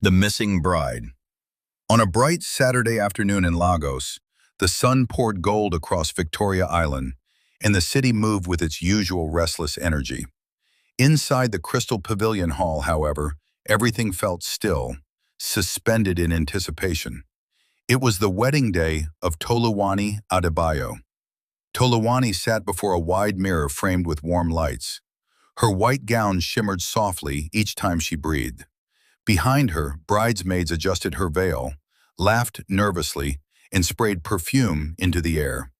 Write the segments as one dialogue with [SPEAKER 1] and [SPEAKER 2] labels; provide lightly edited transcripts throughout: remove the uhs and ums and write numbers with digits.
[SPEAKER 1] The Missing Bride. On a bright Saturday afternoon in Lagos, the sun poured gold across Victoria Island, and the city moved with its usual restless energy. Inside the Crystal Pavilion Hall, however, everything felt still, suspended in anticipation. It was the wedding day of Toluwani Adebayo. Toluwani sat before a wide mirror framed with warm lights. Her white gown shimmered softly each time she breathed. Behind her, bridesmaids adjusted her veil, laughed nervously, and sprayed perfume into the air.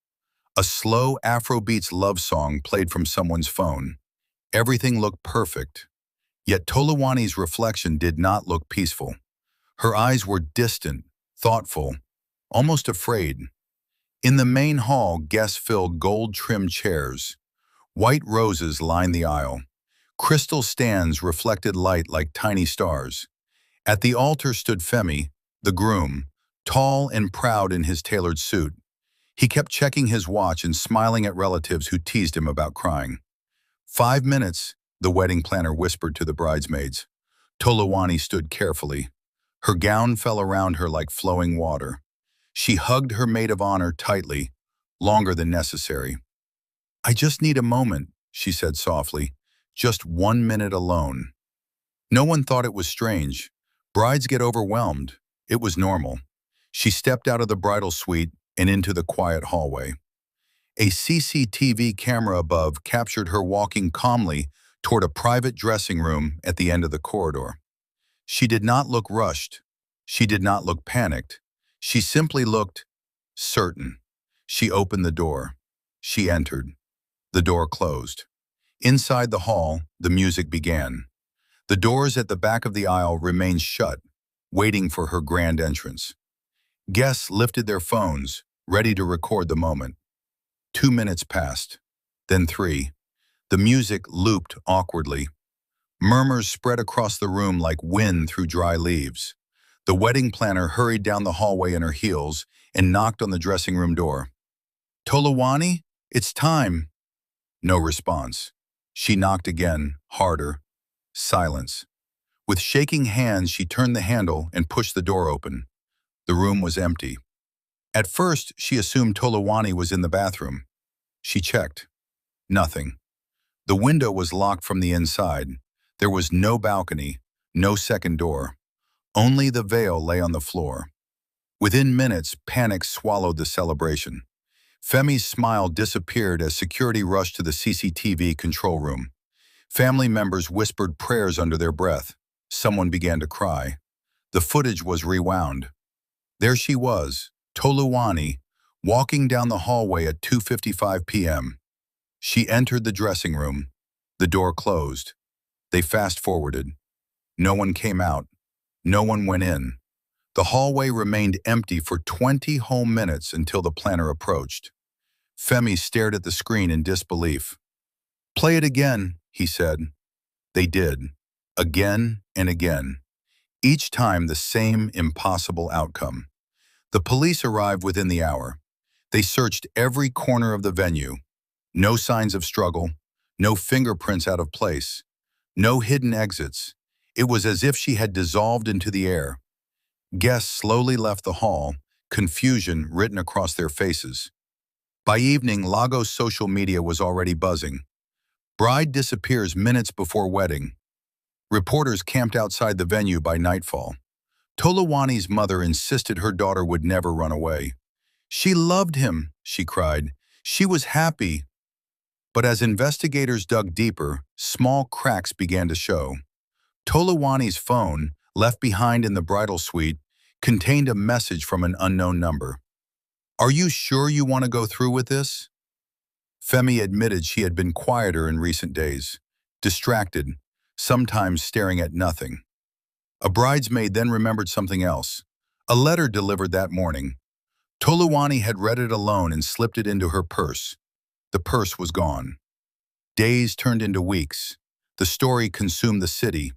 [SPEAKER 1] A slow Afrobeats love song played from someone's phone. Everything looked perfect. Yet Toluwani's reflection did not look peaceful. Her eyes were distant, thoughtful, almost afraid. In the main hall, guests filled gold-trimmed chairs. White roses lined the aisle. Crystal stands reflected light like tiny stars. At the altar stood Femi, the groom, tall and proud in his tailored suit. He kept checking his watch and smiling at relatives who teased him about crying. 5 minutes, the wedding planner whispered to the bridesmaids. Toluwani stood carefully. Her gown fell around her like flowing water. She hugged her maid of honor tightly, longer than necessary. "I just need a moment," she said softly. "Just 1 minute alone." No one thought it was strange. Brides get overwhelmed. It was normal. She stepped out of the bridal suite and into the quiet hallway. A CCTV camera above captured her walking calmly toward a private dressing room at the end of the corridor. She did not look rushed. She did not look panicked. She simply looked certain. She opened the door. She entered. The door closed. Inside the hall, the music began. The doors at the back of the aisle remained shut, waiting for her grand entrance. Guests lifted their phones, ready to record the moment. 2 minutes passed, then 3. The music looped awkwardly. Murmurs spread across the room like wind through dry leaves. The wedding planner hurried down the hallway in her heels and knocked on the dressing room door. "Toluwani, it's time." No response. She knocked again, harder. Silence. With shaking hands, she turned the handle and pushed the door open. The room was empty. At first, she assumed Toluwani was in the bathroom. She checked. Nothing. The window was locked from the inside. There was no balcony, no second door. Only the veil lay on the floor. Within minutes, panic swallowed the celebration. Femi's smile disappeared as security rushed to the CCTV control room. Family members whispered prayers under their breath. Someone began to cry. The footage was rewound. There she was, Toluwani, walking down the hallway at 2:55 p.m. She entered the dressing room. The door closed. They fast-forwarded. No one came out. No one went in. The hallway remained empty for 20 whole minutes until the planner approached. Femi stared at the screen in disbelief. "Play it again," he said. They did, again and again. Each time the same impossible outcome. The police arrived within the hour. They searched every corner of the venue. No signs of struggle, no fingerprints out of place, no hidden exits. It was as if she had dissolved into the air. Guests slowly left the hall, confusion written across their faces. By evening, Lagos social media was already buzzing. Bride disappears minutes before wedding. Reporters camped outside the venue by nightfall. Toluwani's mother insisted her daughter would never run away. "She loved him," she cried. "She was happy." But as investigators dug deeper, small cracks began to show. Toluwani's phone, left behind in the bridal suite, contained a message from an unknown number. "Are you sure you want to go through with this?" Femi admitted she had been quieter in recent days, distracted, sometimes staring at nothing. A bridesmaid then remembered something else. A letter delivered that morning. Toluwani had read it alone and slipped it into her purse. The purse was gone. Days turned into weeks. The story consumed the city.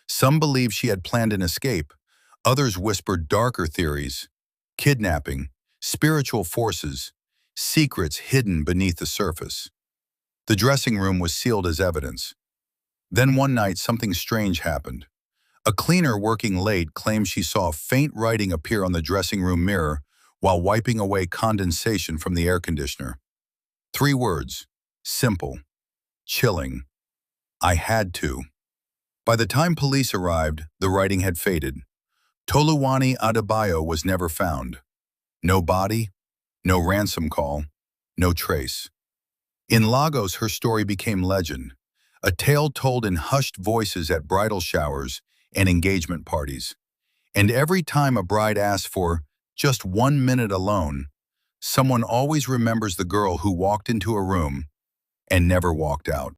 [SPEAKER 1] Some believed she had planned an escape. Others whispered darker theories. Kidnapping, spiritual forces, secrets hidden beneath the surface. The dressing room was sealed as evidence. Then one night, something strange happened. A cleaner working late claims she saw faint writing appear on the dressing room mirror while wiping away condensation from the air conditioner. 3 words. Simple. Chilling. I had to. By the time police arrived, the writing had faded. Toluwani Adebayo was never found. No body, no ransom call, no trace. In Lagos, her story became legend, a tale told in hushed voices at bridal showers and engagement parties. And every time a bride asks for just 1 minute alone, someone always remembers the girl who walked into a room and never walked out.